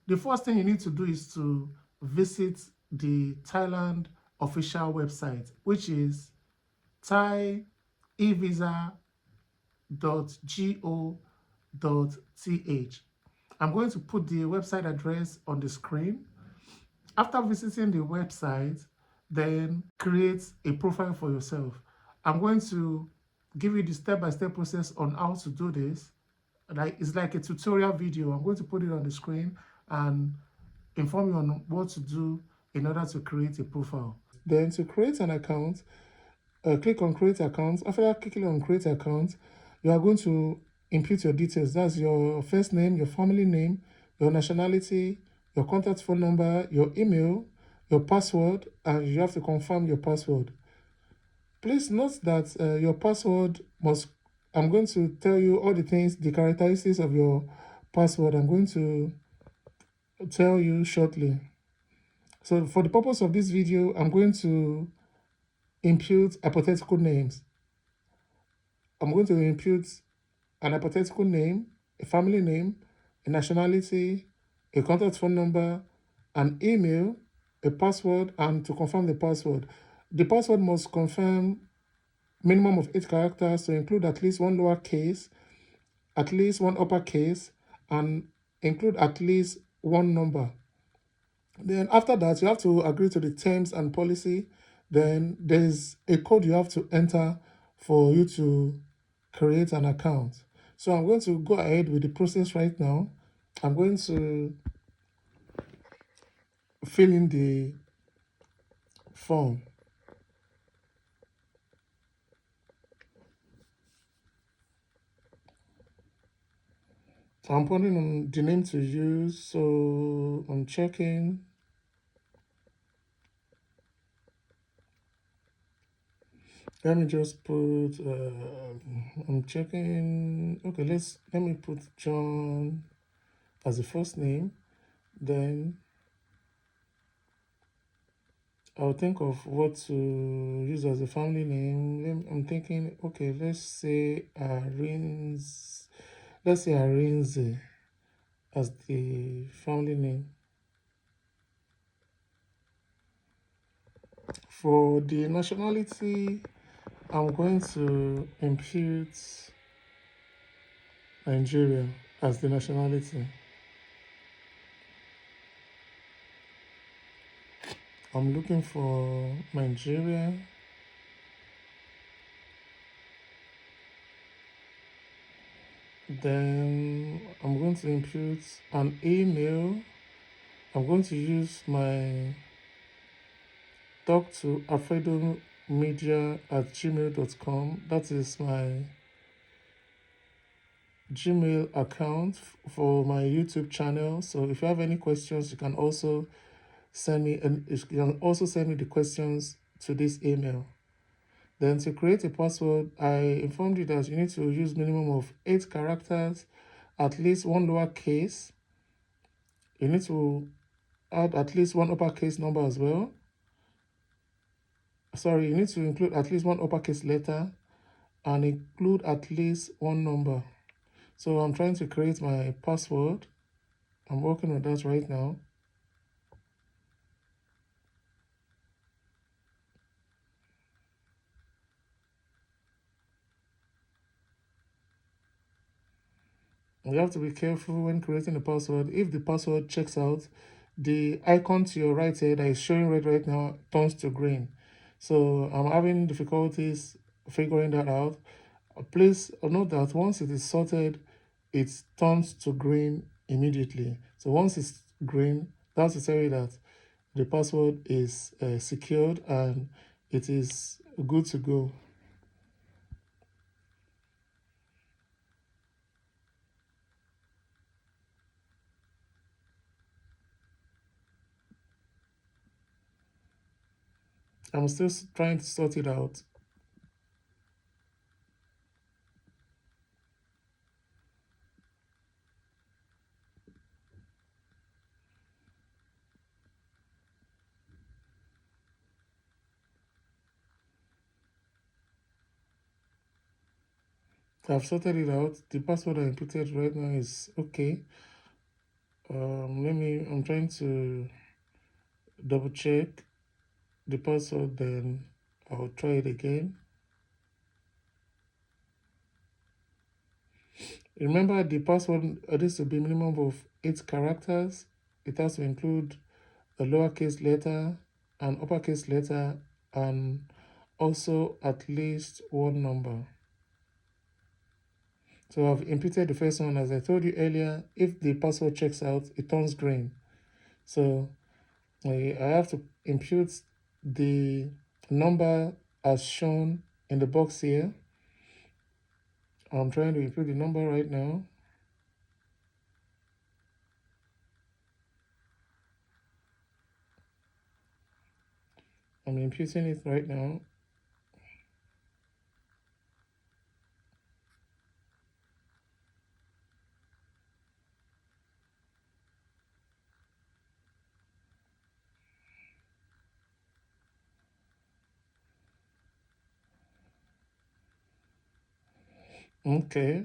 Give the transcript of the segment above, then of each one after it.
The first thing you need to do is to visit the Thailand official website, which is Thai e-visa.go.th. I'm going to put the website address on the screen. After visiting the website, then create a profile for yourself. I'm going to give you the step-by-step process on how to do this. It's like a tutorial video. I'm going to put it on the screen and inform you on what to do in order to create a profile. Then to create an account, click on create account. After clicking on create account, you are going to input your details. That's your first name, your family name, your nationality, your contact phone number, your email, your password, and you have to confirm your password. Please note that your password must, I'm going to tell you all the things, the characteristics of your password. I'm going to tell you shortly. So for the purpose of this video, I'm going to impute hypothetical names. I'm going to impute an hypothetical name, a family name, a nationality, a contact phone number, an email, a password, and to confirm the password. The password must confirm minimum of 8 characters to include at least one lowercase, at least one uppercase, and include at least one number. Then after that, you have to agree to the terms and policy. Then there's a code you have to enter for you to create an account. So I'm going to go ahead with the process right now. I'm going to fill in the form. So I'm putting on the name to use. So I'm checking. Let me just put, I'm checking. Okay, let me put John as the first name. Then I'll think of what to use as a family name. I'm thinking, okay, let's say Arinze as the family name. For the nationality, I'm going to impute Nigeria as the nationality. I'm looking for Nigeria. Then I'm going to impute an email. I'm going to use my talk to alfredomedia@gmail.com. That is my Gmail account for my YouTube channel. So if you have any questions, you can also send me, and you can also send me the questions to this email. Then to create a password, I informed you that you need to use minimum of 8 characters, at least one lowercase. You need to add at least one uppercase number as well. Sorry, you need to include at least one uppercase letter and include at least one number. So I'm trying to create my password. I'm working on that right now. You have to be careful when creating a password. If the password checks out, the icon to your right here that is showing red right now turns to green. So I'm having difficulties figuring that out. Please note that once it is sorted, it turns to green immediately. So once it's green, that's to tell you that the password is secured and it is good to go. I'm still trying to sort it out. I've sorted it out. The password I inputted right now is okay. Let me I'm trying to double check the password, then I'll try it again. Remember, the password needs to be minimum of 8 characters. It has to include a lowercase letter, an uppercase letter, and also at least one number. So I've inputted the first one. As I told you earlier, if the password checks out, it turns green. So I have to impute the number as shown in the box here. I'm trying to input the number right now. I'm imputing it right now. Okay.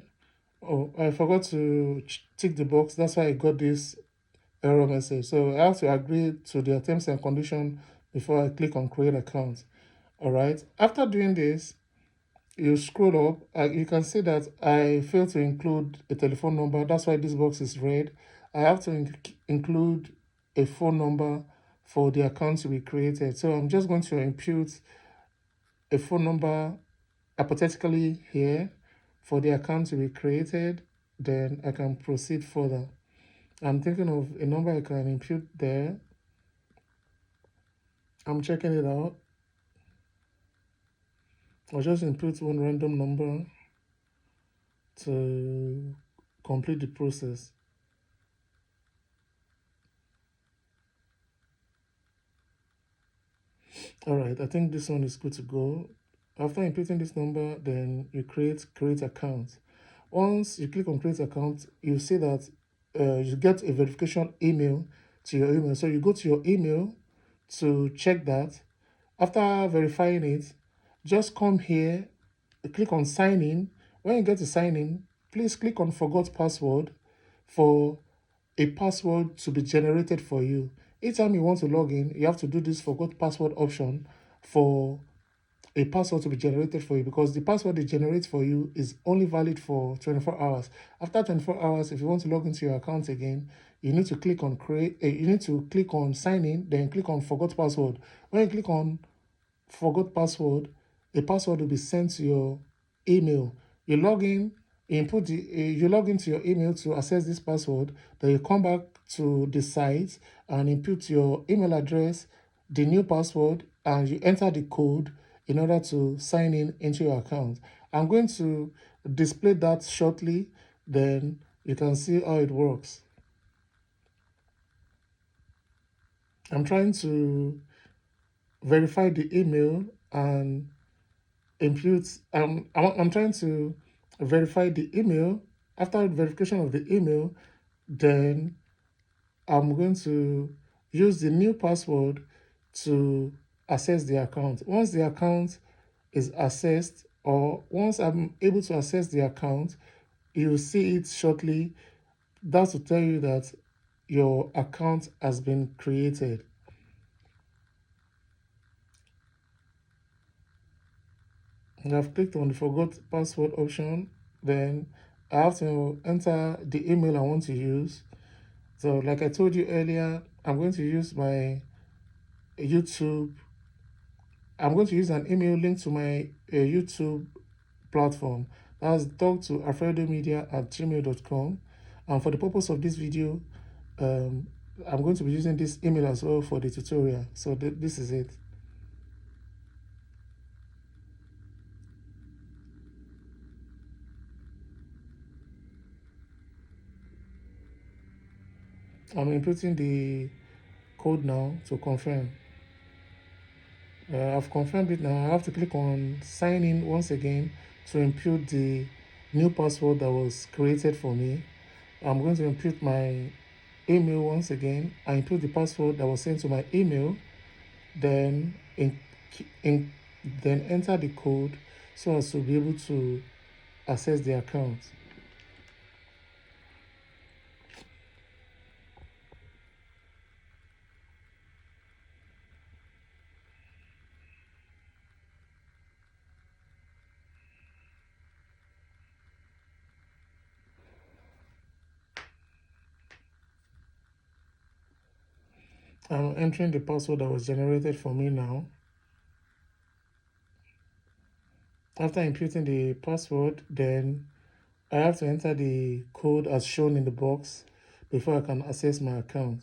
Oh, I forgot to tick the box. That's why I got this error message. So I have to agree to the terms and condition before I click on create account. All right. After doing this, you scroll up, you can see that I failed to include a telephone number. That's why this box is red. I have to include a phone number for the account to be created. So I'm just going to impute a phone number hypothetically here for the account to be created. Then I can proceed further. I'm thinking of a number I can impute there. I'm checking it out. I'll just input one random number to complete the process. All right, I think this one is good to go. After inputting this number, then you create account. Once you click on create account, you see that you get a verification email to your email. So you go to your email to check that. After verifying it, just come here, click on sign in. When you get to sign in, please click on forgot password for a password to be generated for you. Each time you want to log in, you have to do this forgot password option for a password to be generated for you, because the password they generate for you is only valid for 24 hours. After 24 hours, if you want to log into your account again, you need to click on you need to click on sign in, then click on forgot password. When you click on forgot password, a password will be sent to your email. You log in, you log into your email to access this password. Then you come back to the site and input your email address, the new password, and you enter the code in order to sign in into your account. I'm going to display that shortly, then you can see how it works. I'm trying to verify the email and impute. I'm trying to verify the email. After verification of the email, then I'm going to use the new password to access the account. Once the account is accessed, or once I'm able to access the account, you'll see it shortly. That's to tell you that your account has been created. I've clicked on the forgot password option. Then I have to enter the email I want to use. So like I told you earlier, I'm going to use my YouTube. I'm going to use an email link to my YouTube platform. That's talk to alfredomedia@gmail.com. And for the purpose of this video, um, I'm going to be using this email as well for the tutorial. So this is it. I'm inputting the code now to confirm. I've confirmed it now. I have to click on sign in once again to input the new password that was created for me. I'm going to input my email once again. I input the password that was sent to my email, then then enter the code so as to be able to access the account. I'm entering the password that was generated for me now. After inputting the password, then I have to enter the code as shown in the box before I can access my account.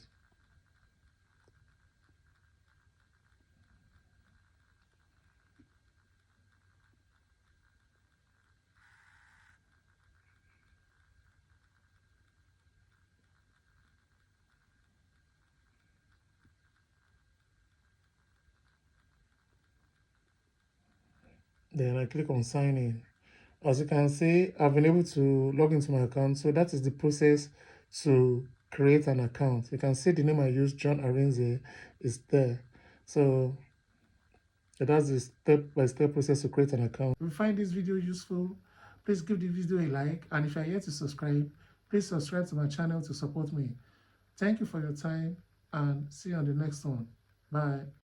Then I click on sign in. As you can see, I've been able to log into my account. So that is the process to create an account. You can see the name I used, John Arinze, is there. So that's the step-by-step process to create an account. If you find this video useful, please give the video a like. And if you are yet to subscribe, please subscribe to my channel to support me. Thank you for your time and see you on the next one. Bye.